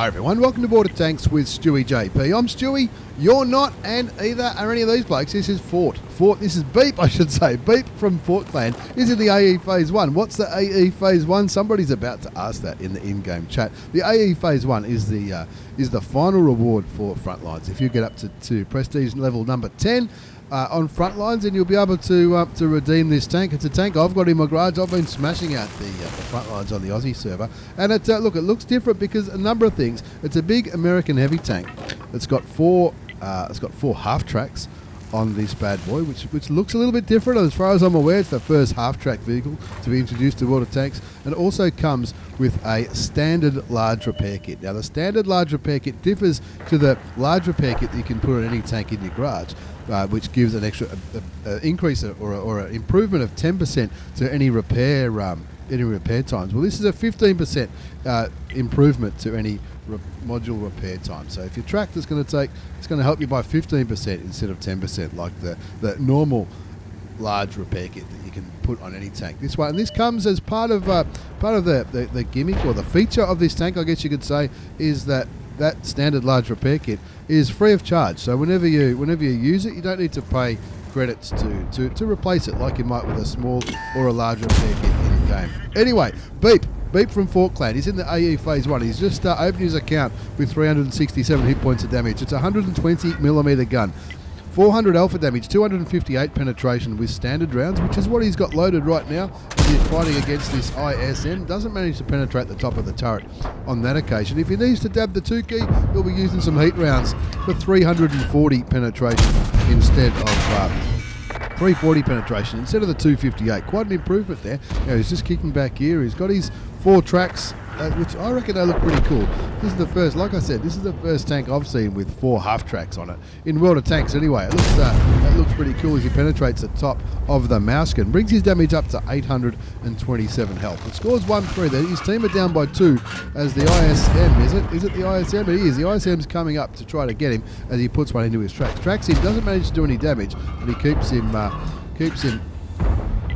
Hi everyone, welcome to Border Tanks with stewiejp. I'm Stewie, you're not, and either are any of these blokes. This is this is Beep, I should say. Beep from Fort Clan is in the AE Phase 1. What's the AE Phase 1? Somebody's about to ask that in the in-game chat. The AE Phase 1 is the final reward for Frontlines. If you get up to Prestige level number 10, on Frontlines, and you'll be able to redeem this tank. It's a tank I've got in my garage. I've been smashing out the Frontlines on the Aussie server, and it looks different because a number of things. It's a big American heavy tank. It's got four half tracks on this bad boy, which looks a little bit different. As far as I'm aware, it's the first half-track vehicle to be introduced to water tanks, and it also comes with a standard large repair kit. Now, the standard large repair kit differs to the large repair kit that you can put on any tank in your garage, which gives an extra increase or an improvement of 10% to any repair times. Well, this is a 15% improvement to any module repair time. So if your tractor's going to it's going to help you by 15% instead of 10%, like the normal large repair kit that you can put on any tank. This one, and this comes as part of the gimmick or the feature of this tank, I guess you could say, is that standard large repair kit is free of charge. So whenever you use it, you don't need to pay credits to replace it like you might with a small or a large repair kit in the game. Anyway, Beep from Fort Clan. He's in the AE Phase 1. He's just opened his account with 367 hit points of damage. It's a 120mm gun. 400 alpha damage, 258 penetration with standard rounds, which is what he's got loaded right now. He's fighting against this ISM. Doesn't manage to penetrate the top of the turret on that occasion. If he needs to dab the 2 key, he'll be using some heat rounds for 340 penetration instead of 340 penetration instead of the 258. Quite an improvement there. He's just kicking back here. He's got his 4 tracks, which I reckon they look pretty cool. This is the first, like I said, this is the first tank I've seen with 4 half tracks on it. In World of Tanks anyway. It looks pretty cool as he penetrates the top of the mouse gun. Brings his damage up to 827 health. It scores 1-3 there. His team are down by 2 as the ISM, is it? Is it the ISM? It is. The ISM's coming up to try to get him as he puts one into his tracks. Tracks him, doesn't manage to do any damage, but he keeps him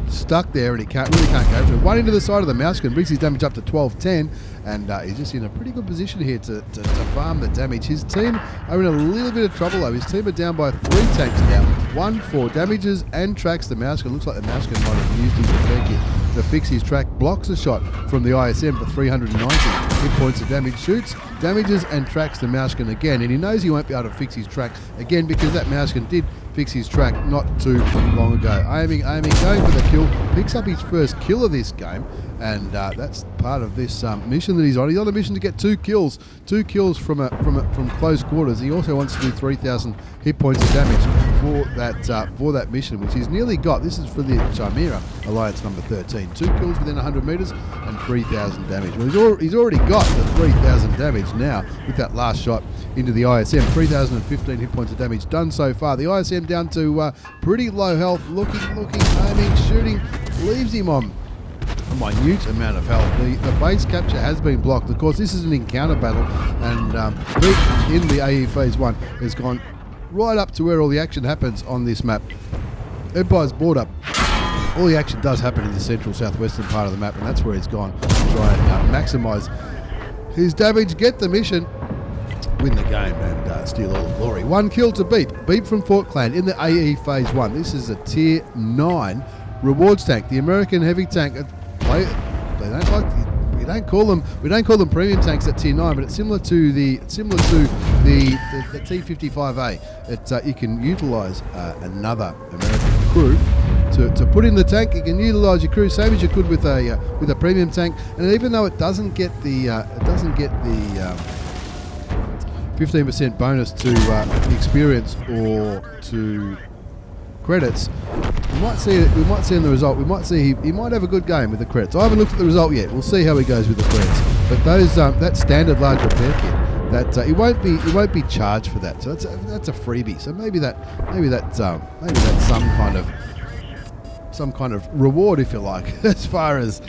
stuck there, and he really can't go through. One into the side of the mouse gun brings his damage up to 1210, and he's just in a pretty good position here to farm the damage. His team are in a little bit of trouble though. His team are down by 3 tanks now. 1 for damages and tracks the mouse gun. Looks like the mouse gun might have used his repair kit to fix his track. Blocks a shot from the ISM for 390 hit points of damage. Shoots, damages and tracks the mouse gun again, and he knows he won't be able to fix his track again because that mouse gun did fix his track not too long ago. Aiming, going for the kill. Picks up his first kill of this game, and that's part of this mission that he's on. He's on a mission to get 2 kills. 2 kills from close quarters. He also wants to do 3,000 hit points of damage for that mission, which he's nearly got. This is for the Chimera Alliance number 13. 2 kills within 100 meters and 3,000 damage. Well, he's already got the 3,000 damage now with that last shot into the ISM. 3,015 hit points of damage done so far. The ISM down to pretty low health. Looking, aiming, shooting, leaves him on a minute amount of health. The base capture has been blocked. Of course, this is an encounter battle, and Beep in the AE Phase 1 has gone right up to where all the action happens on this map. Empire's border. All the action does happen in the central southwestern part of the map, and that's where he's gone to try and maximise his damage, get the mission, win the game, and steal all the glory. 1 kill to Beep. Beep from Fort Clan in the AE Phase 1. This is a Tier 9 rewards tank. The American heavy tank. We don't call them premium tanks at Tier 9, but it's similar to the T55A. You can utilise another American crew to put in the tank. You can utilise your crew same as you could with a premium tank, and even though it doesn't get the 15% bonus to experience or to credits, we might see in the result. We might see he might have a good game with the credits. I haven't looked at the result yet. We'll see how he goes with the credits. But those that standard large repair kit, that he won't be charged for that. So that's a freebie. So maybe that's some kind of reward, if you like, as far as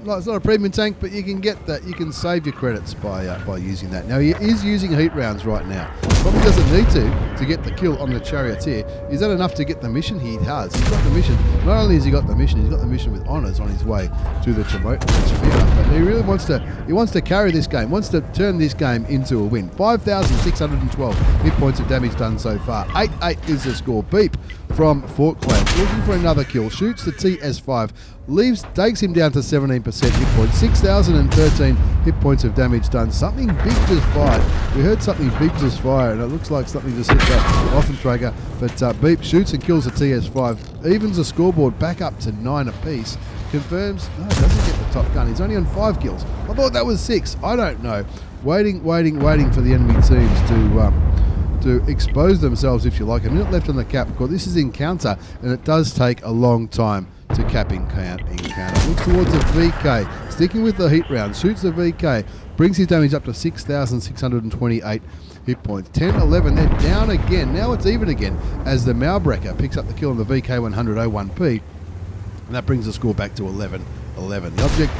it's not a premium tank, but you can get that. You can save your credits by using that. Now he is using heat rounds right now. Probably doesn't need to get the kill on the charioteer. Is that enough to get the mission? He has. He's got the mission. Not only has he got the mission, he's got the mission with honours on his way to the Chimera. But he really wants to carry this game. Wants to turn this game into a win. 5,612 hit points of damage done so far. 8-8 is the score. Beep from Fort Clan, looking for another kill. Shoots the TS5. Takes him down to 17% hit points. 6,013 hit points of damage done. Something big just fired. We heard something big just fire, and it looks like something just hit that Offentrager. But Beep shoots and kills the TS5. Evens the scoreboard back up to 9 apiece. Confirms, no, doesn't get the top gun. He's only on 5 kills. I thought that was 6. I don't know. Waiting for the enemy teams to expose themselves, if you like. A minute left on the cap. Because this is encounter, and it does take a long time to cap encounter. Looks towards the VK, sticking with the heat round, shoots the VK, brings his damage up to 6,628 hit points. 10-11, they're down again. Now it's even again as the Malbreaker picks up the kill on the VK100 01P, and that brings the score back to 11-11. The object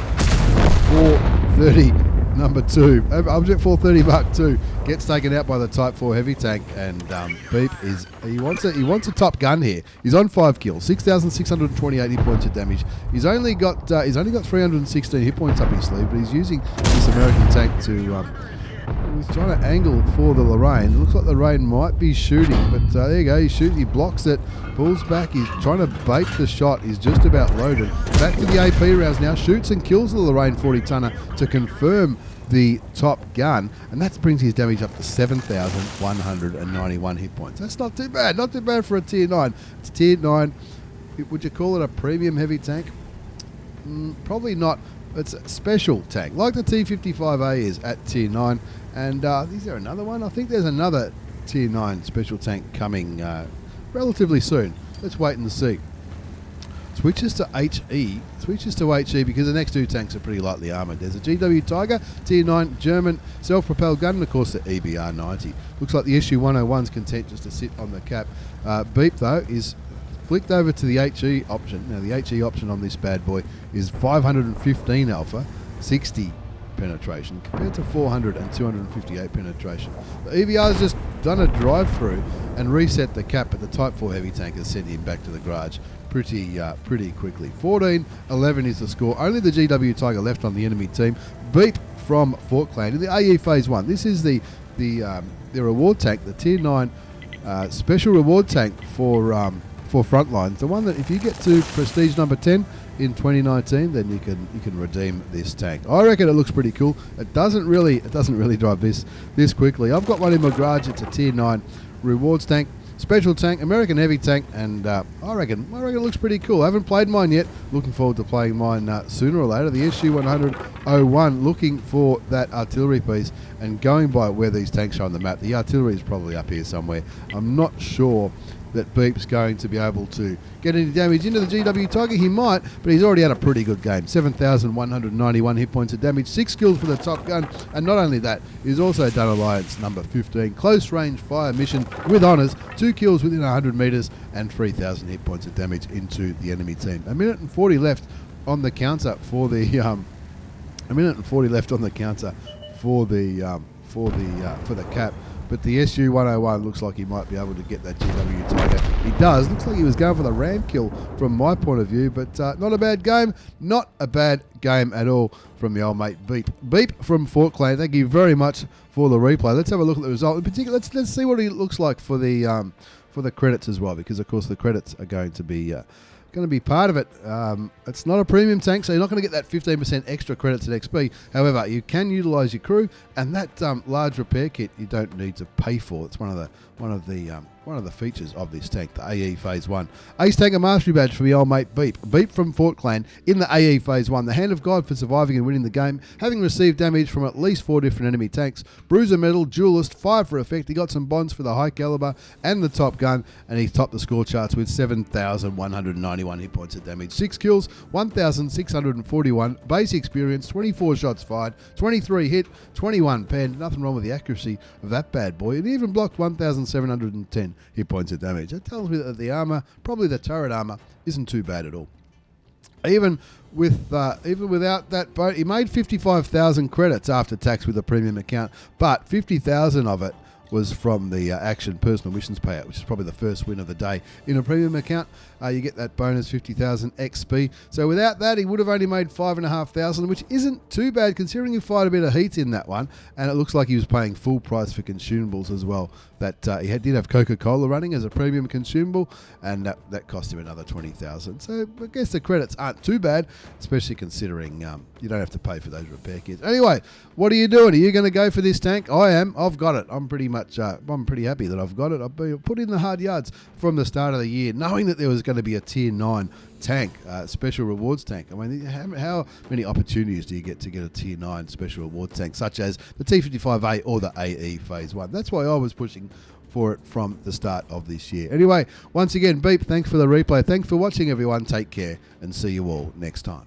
430 number 2, object 430 Mark 2 gets taken out by the Type 4 heavy tank, and Beep he wants a top gun here. He's on 5 kills, 6,628 hit points of damage. He's only got 316 hit points up his sleeve, but he's using this American tank to he's trying to angle for the Lorraine. It looks like the Lorraine might be shooting, but there you go. He blocks it, pulls back. He's trying to bait the shot. He's just about loaded. Back to the AP rounds now. Shoots and kills the Lorraine 40-tonner to confirm the top gun, and that brings his damage up to 7,191 hit points. That's not too bad. Not too bad for a tier 9. It's tier 9. Would you call it a premium heavy tank? Probably not. It's a special tank, like the T55A is at tier 9. And is there another one? I think there's another tier 9 special tank coming relatively soon. Let's wait and see. Switches to HE because the next 2 tanks are pretty lightly armoured. There's a GW Tiger, tier 9 German self-propelled gun, and of course the EBR-90. Looks like the SU-101's content just to sit on the cap. Beep though is flicked over to the HE option. Now the HE option on this bad boy is 515 alpha, 60 penetration compared to 400 and 258 penetration. The EBR's just done a drive-through and reset the cap, but the Type 4 heavy tank has sent him back to the garage pretty quickly. 14-11 is the score. Only the GW Tiger left on the enemy team. Beep from Fort Clan in the AE Phase 1. This is the reward tank, the Tier 9 special reward tank for Frontlines. The one that if you get to Prestige number 10 in 2019, then you can redeem this tank. I reckon it looks pretty cool. It doesn't really drive this quickly. I've got one in my garage. It's a Tier 9 rewards tank. Special tank, American heavy tank, and I reckon it looks pretty cool. I haven't played mine yet. Looking forward to playing mine sooner or later. The SU-100-01, looking for that artillery piece and going by where these tanks are on the map. The artillery is probably up here somewhere. I'm not sure that Beep's going to be able to get any damage into the GW Tiger. He might, but he's already had a pretty good game. 7,191 hit points of damage, 6 kills for the top gun, and not only that, he's also done Alliance number 15, close range fire mission with honours, 2 kills within 100 metres, and 3,000 hit points of damage into the enemy team. A minute and 40 left on the counter for the cap. But the SU-101 looks like he might be able to get that GW Tiger. He does. Looks like he was going for the ram kill from my point of view, but not a bad game. Not a bad game at all from the old mate Beep. Beep from Fort Clan. Thank you very much for the replay. Let's have a look at the result. In particular, let's see what he looks like for the credits as well, because of course the credits are going to be part of it. It's not a premium tank, so you're not going to get that 15% extra credits at XP. However, you can utilise your crew, and that large repair kit you don't need to pay for. It's one of the features of this tank, the AE Phase 1. Ace Tanker Mastery Badge for the old mate Beep. Beep from Fort Clan in the AE Phase 1. The Hand of God for surviving and winning the game, having received damage from at least 4 different enemy tanks. Bruiser Medal, Duelist, 5 for effect. He got some bonds for the high caliber and the top gun, and he topped the score charts with 7,191 hit points of damage. 6 kills, 1,641 base experience, 24 shots fired, 23 hit, 21 pen. Nothing wrong with the accuracy of that bad boy. It even blocked 1,710 hit points of damage. That tells me that the armour, probably the turret armour, isn't too bad at all. Even without that bonus, he made 55,000 credits after tax with a premium account, but 50,000 of it was from the Action Personal Missions payout, which is probably the first win of the day. In a premium account, you get that bonus 50,000 XP. So without that, he would have only made 5,500, which isn't too bad considering he fired a bit of heat in that one. And it looks like he was paying full price for consumables as well. That did have Coca-Cola running as a premium consumable, and that cost him another 20,000. So I guess the credits aren't too bad, especially considering you don't have to pay for those repair kits. Anyway, what are you doing? Are you going to go for this tank? I am. I've got it. I'm pretty happy that I've got it. I've put in the hard yards from the start of the year, knowing that there was going to be a tier 9 tank, special rewards tank. I mean, how many opportunities do you get to get a tier 9 special rewards tank, such as the T55A or the AE Phase 1? That's why I was pushing for it from the start of this year. Anyway, once again, Beep, thanks for the replay. Thanks for watching, everyone. Take care, and see you all next time.